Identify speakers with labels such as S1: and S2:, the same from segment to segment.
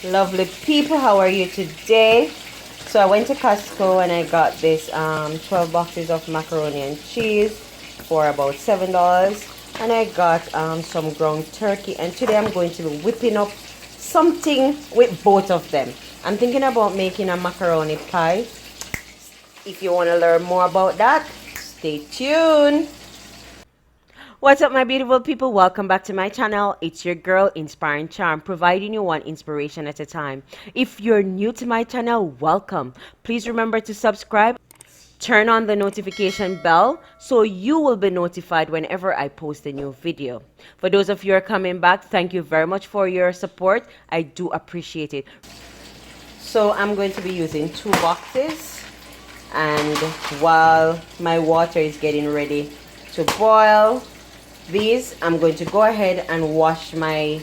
S1: Lovely people, how are you today? So I went to Costco and I got this 12 boxes of macaroni and cheese for about $7, and I got some ground turkey, and today I'm going to be whipping up something with both of them. I'm thinking about making a macaroni pie. If you want to learn more about that, stay tuned. What's up, my beautiful people? Welcome back to my channel. It's your girl, Inspiring Charm, providing you one inspiration at a time. If you're new to my channel, welcome. Please remember to subscribe, turn on the notification bell so you will be notified whenever I post a new video. For those of you who are coming back, thank you very much for your support. I do appreciate it. So I'm going to be using 2 boxes, and while my water is getting ready to boil, I'm going to go ahead and wash my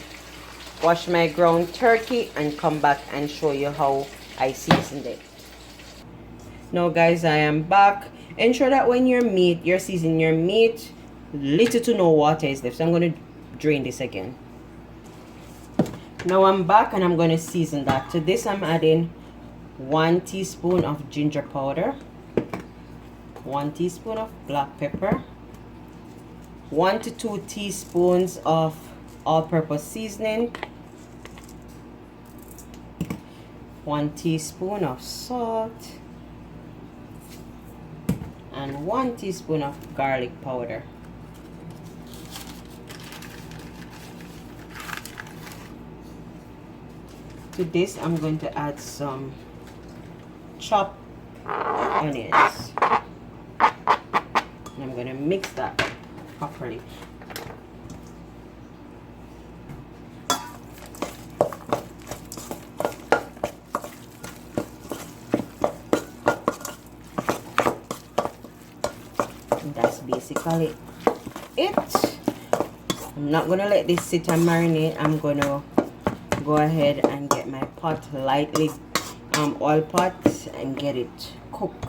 S1: ground turkey and come back and show you how I seasoned it. Now guys, I am back. Ensure that when you're seasoning your meat, little to no water is left. So I'm going to drain this again. Now I'm back and I'm going to season that. To this I'm adding 1 teaspoon of ginger powder, 1 teaspoon of black pepper, 1 to 2 teaspoons of all-purpose seasoning, 1 teaspoon of salt, and 1 teaspoon of garlic powder. To this I'm going to add some chopped onions, and I'm going to mix that properly. And that's basically it. I'm not gonna let this sit and marinate. I'm gonna go ahead and get my pot lightly oil pot and get it cooked.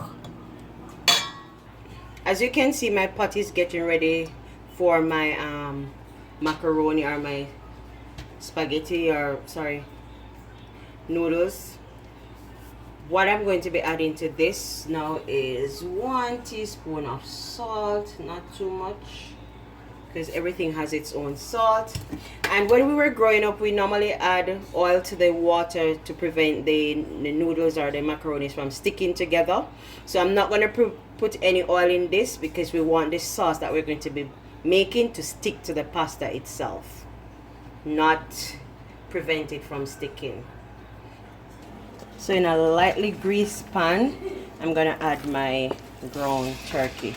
S1: As you can see, my pot is getting ready for my macaroni, or my spaghetti, or sorry, noodles. What I'm going to be adding to this now is 1 teaspoon of salt, not too much because everything has its own salt. And when we were growing up, we normally add oil to the water to prevent the noodles or the macaronis from sticking together. So I'm not going to put any oil in this because we want this sauce that we're going to be making to stick to the pasta itself, not prevent it from sticking. So in a lightly greased pan, I'm going to add my ground turkey.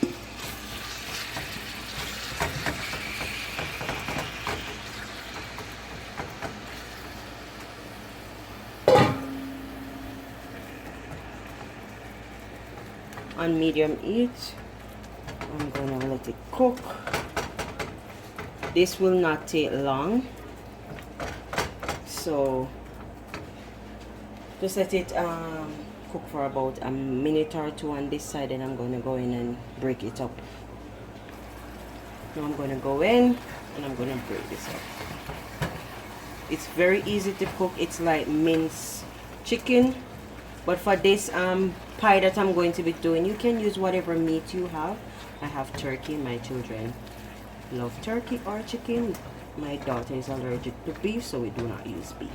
S1: On medium heat, I'm going to let it cook. This will not take long, so just let it cook for about a minute or 2 on this side, and I'm going to go in and break it up. Now I'm going to go in and I'm going to break this up. It's very easy to cook. It's like minced chicken, but for this pie that I'm going to be doing, you can use whatever meat you have. I have turkey. My children love turkey or chicken. My daughter is allergic to beef, so we do not use beef.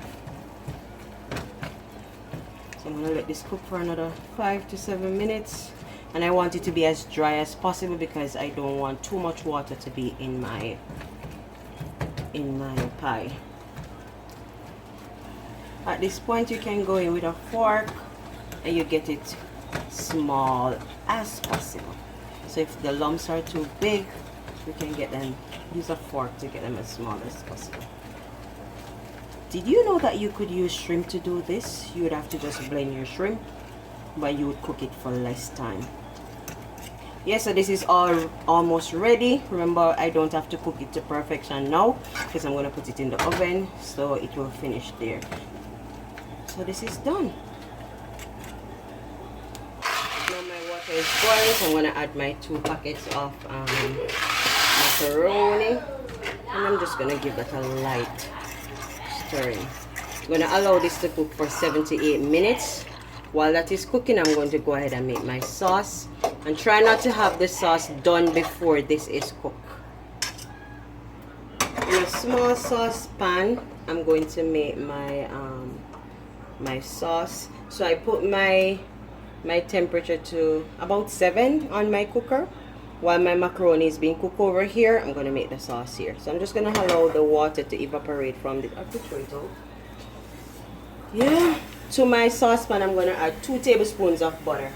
S1: So I'm going to let this cook for another 5 to 7 minutes, and I want it to be as dry as possible because I don't want too much water to be in my pie. At this point, you can go in with a fork and you get it small as possible. So if the lumps are too big, you can use a fork to get them as small as possible. Did you know that you could use shrimp to do this? You would have to just blend your shrimp, but you would cook it for less time. Yes, so this is almost ready. Remember, I don't have to cook it to perfection now because I'm going to put it in the oven, so it will finish there. So this is done. Now my water is boiling, so I'm going to add my 2 packets of macaroni, and I'm just going to give that a light stirring. I'm gonna allow this to cook for 7 to 8 minutes. While that is cooking, I'm going to go ahead and make my sauce. And try not to have the sauce done before this is cooked. In a small saucepan, I'm going to make my my sauce. So I put my temperature to about 7 on my cooker. While my macaroni is being cooked over here, I'm going to make the sauce here. So I'm just going to allow the water to evaporate from the potato. Yeah. To my saucepan, I'm going to add 2 tablespoons of butter.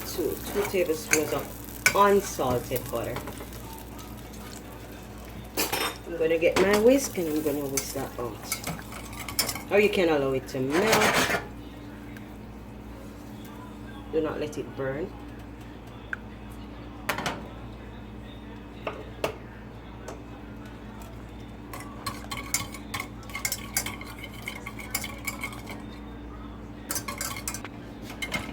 S1: 2 tablespoons of unsalted butter. I'm going to get my whisk and I'm going to whisk that out. Or you can allow it to melt. Do not let it burn.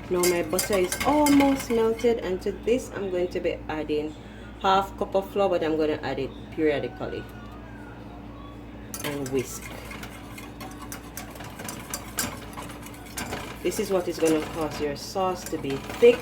S1: Now my butter is almost melted, and to this I'm going to be adding half cup of flour, but I'm going to add it periodically and whisk. This is what is going to cause your sauce to be thick.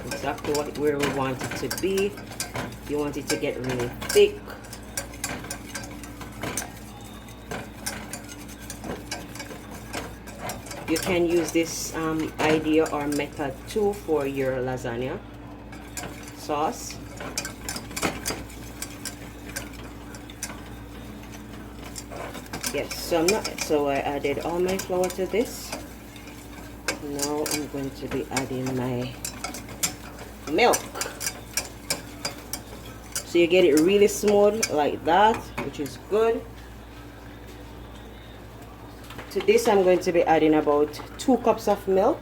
S1: Exactly where we want it to be. You want it to get really thick. You can use this idea or method too for your lasagna sauce. Yes, so I added all my flour to this. Now I'm going to be adding my milk. So you get it really smooth like that, which is good. To this I'm going to be adding about 2 cups of milk.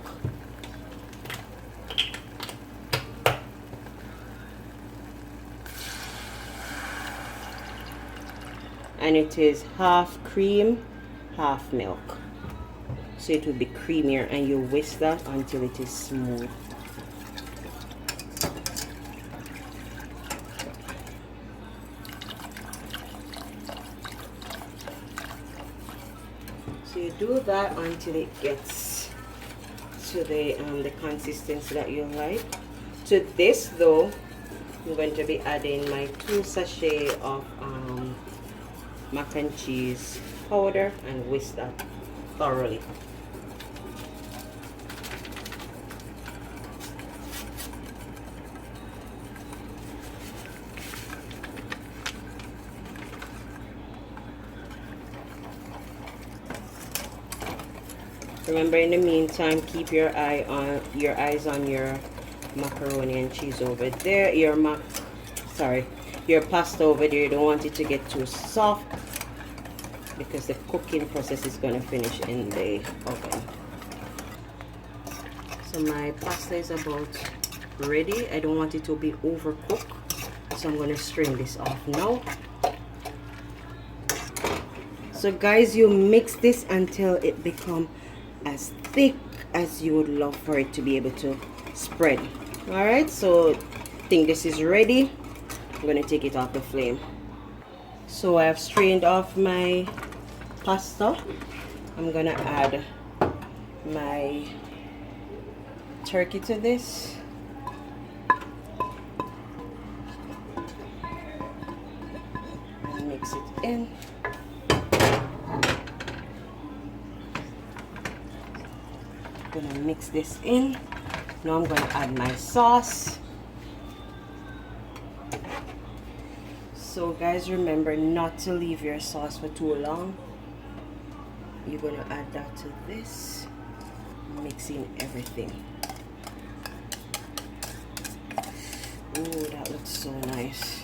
S1: And it is half cream, half milk. So it will be creamier, and you whisk that until it is smooth. So you do that until it gets to the consistency that you like. To this though, I'm going to be adding my 2 sachets of mac and cheese powder and whisk that thoroughly. Remember, in the meantime, keep your eyes on your macaroni and cheese over there. Your pasta over there. You don't want it to get too soft because the cooking process is going to finish in the oven. So my pasta is about ready. I don't want it to be overcooked, so I'm going to strain this off now. So guys, you mix this until it becomes as thick as you would love for it to be able to spread. All right, so I think this is ready. I'm going to take it off the flame. So I have strained off my pasta. I'm going to add my turkey to this. And mix it in. Gonna mix this in. Now I'm going to add my sauce. So guys, remember not to leave your sauce for too long. You're going to add that to this, mixing everything. Ooh, that looks so nice.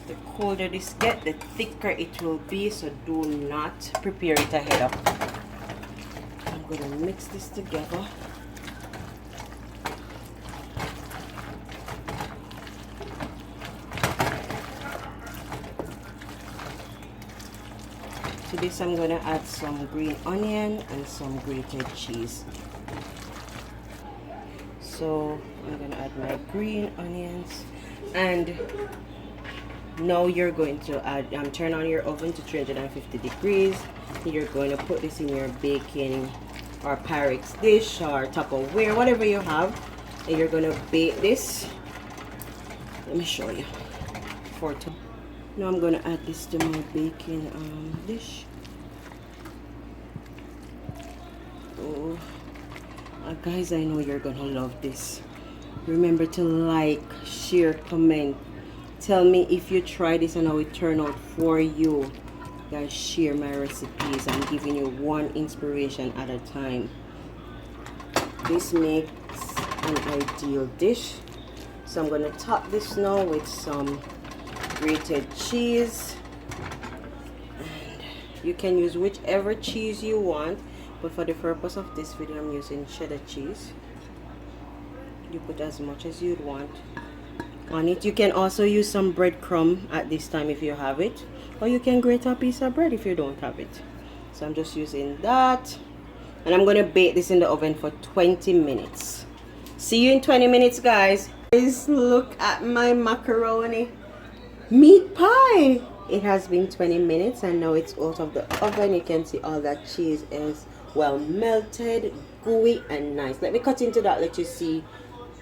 S1: The colder this gets, the thicker it will be, so do not prepare it ahead of. I'm going to mix this together. To this I'm going to add some green onion and some grated cheese. So I'm going to add my green onions, and now you're going to add, turn on your oven to 350 degrees. You're going to put this in your baking or Pyrex dish or Tupperware, whatever you have, and you're going to bake this. Let me show you. Now I'm going to add this to my baking dish. Oh, guys, I know you're going to love this. Remember to like, share, comment. Tell me if you try this and how it turned out for you. Guys, share my recipes. I'm giving you one inspiration at a time. This makes an ideal dish. So I'm going to top this now with some grated cheese. And you can use whichever cheese you want, but for the purpose of this video I'm using cheddar cheese. You put as much as you'd want on it. You can also use some breadcrumb at this time if you have it, or you can grate a piece of bread if you don't have it. So I'm just using that, and I'm going to bake this in the oven for 20 minutes. See you in 20 minutes, guys. Guys, look at my macaroni meat pie. It has been 20 minutes and now it's out of the oven. You can see all that cheese is well melted, gooey and nice. Let me cut into that, let you see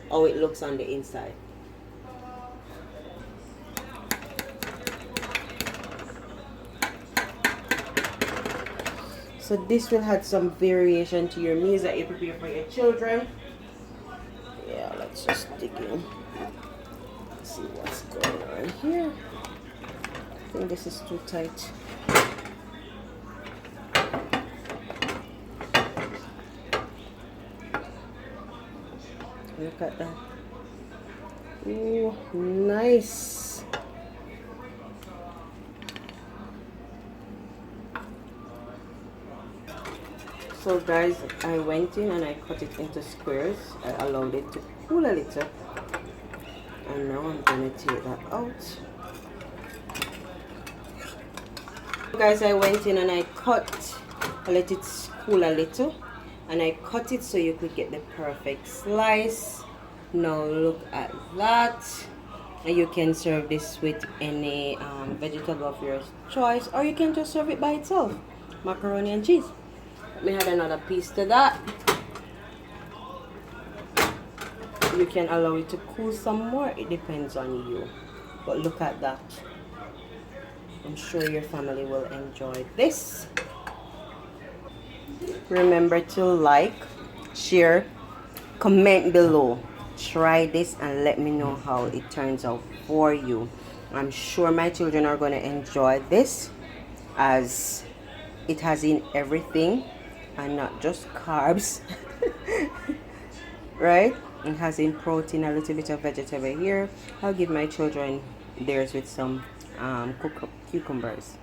S1: how it looks on the inside. So this will add some variation to your meals that you prepare for your children. Yeah, let's just dig in. Let's see what's going on here. I think this is too tight. Look at that. Ooh, nice. So guys, I went in and I cut it into squares. I allowed it to cool a little. And now I'm going to take that out. Guys, I went in and I let it cool a little. And I cut it so you could get the perfect slice. Now look at that. And you can serve this with any vegetable of your choice, or you can just serve it by itself. Macaroni and cheese. Let me add another piece to that. You can allow it to cool some more. It depends on you. But look at that. I'm sure your family will enjoy this. Remember to like, share, comment below. Try this and let me know how it turns out for you. I'm sure my children are going to enjoy this, as it has in everything and not just carbs. Right? It has in protein, a little bit of vegetable here. I'll give my children theirs with some cucumbers.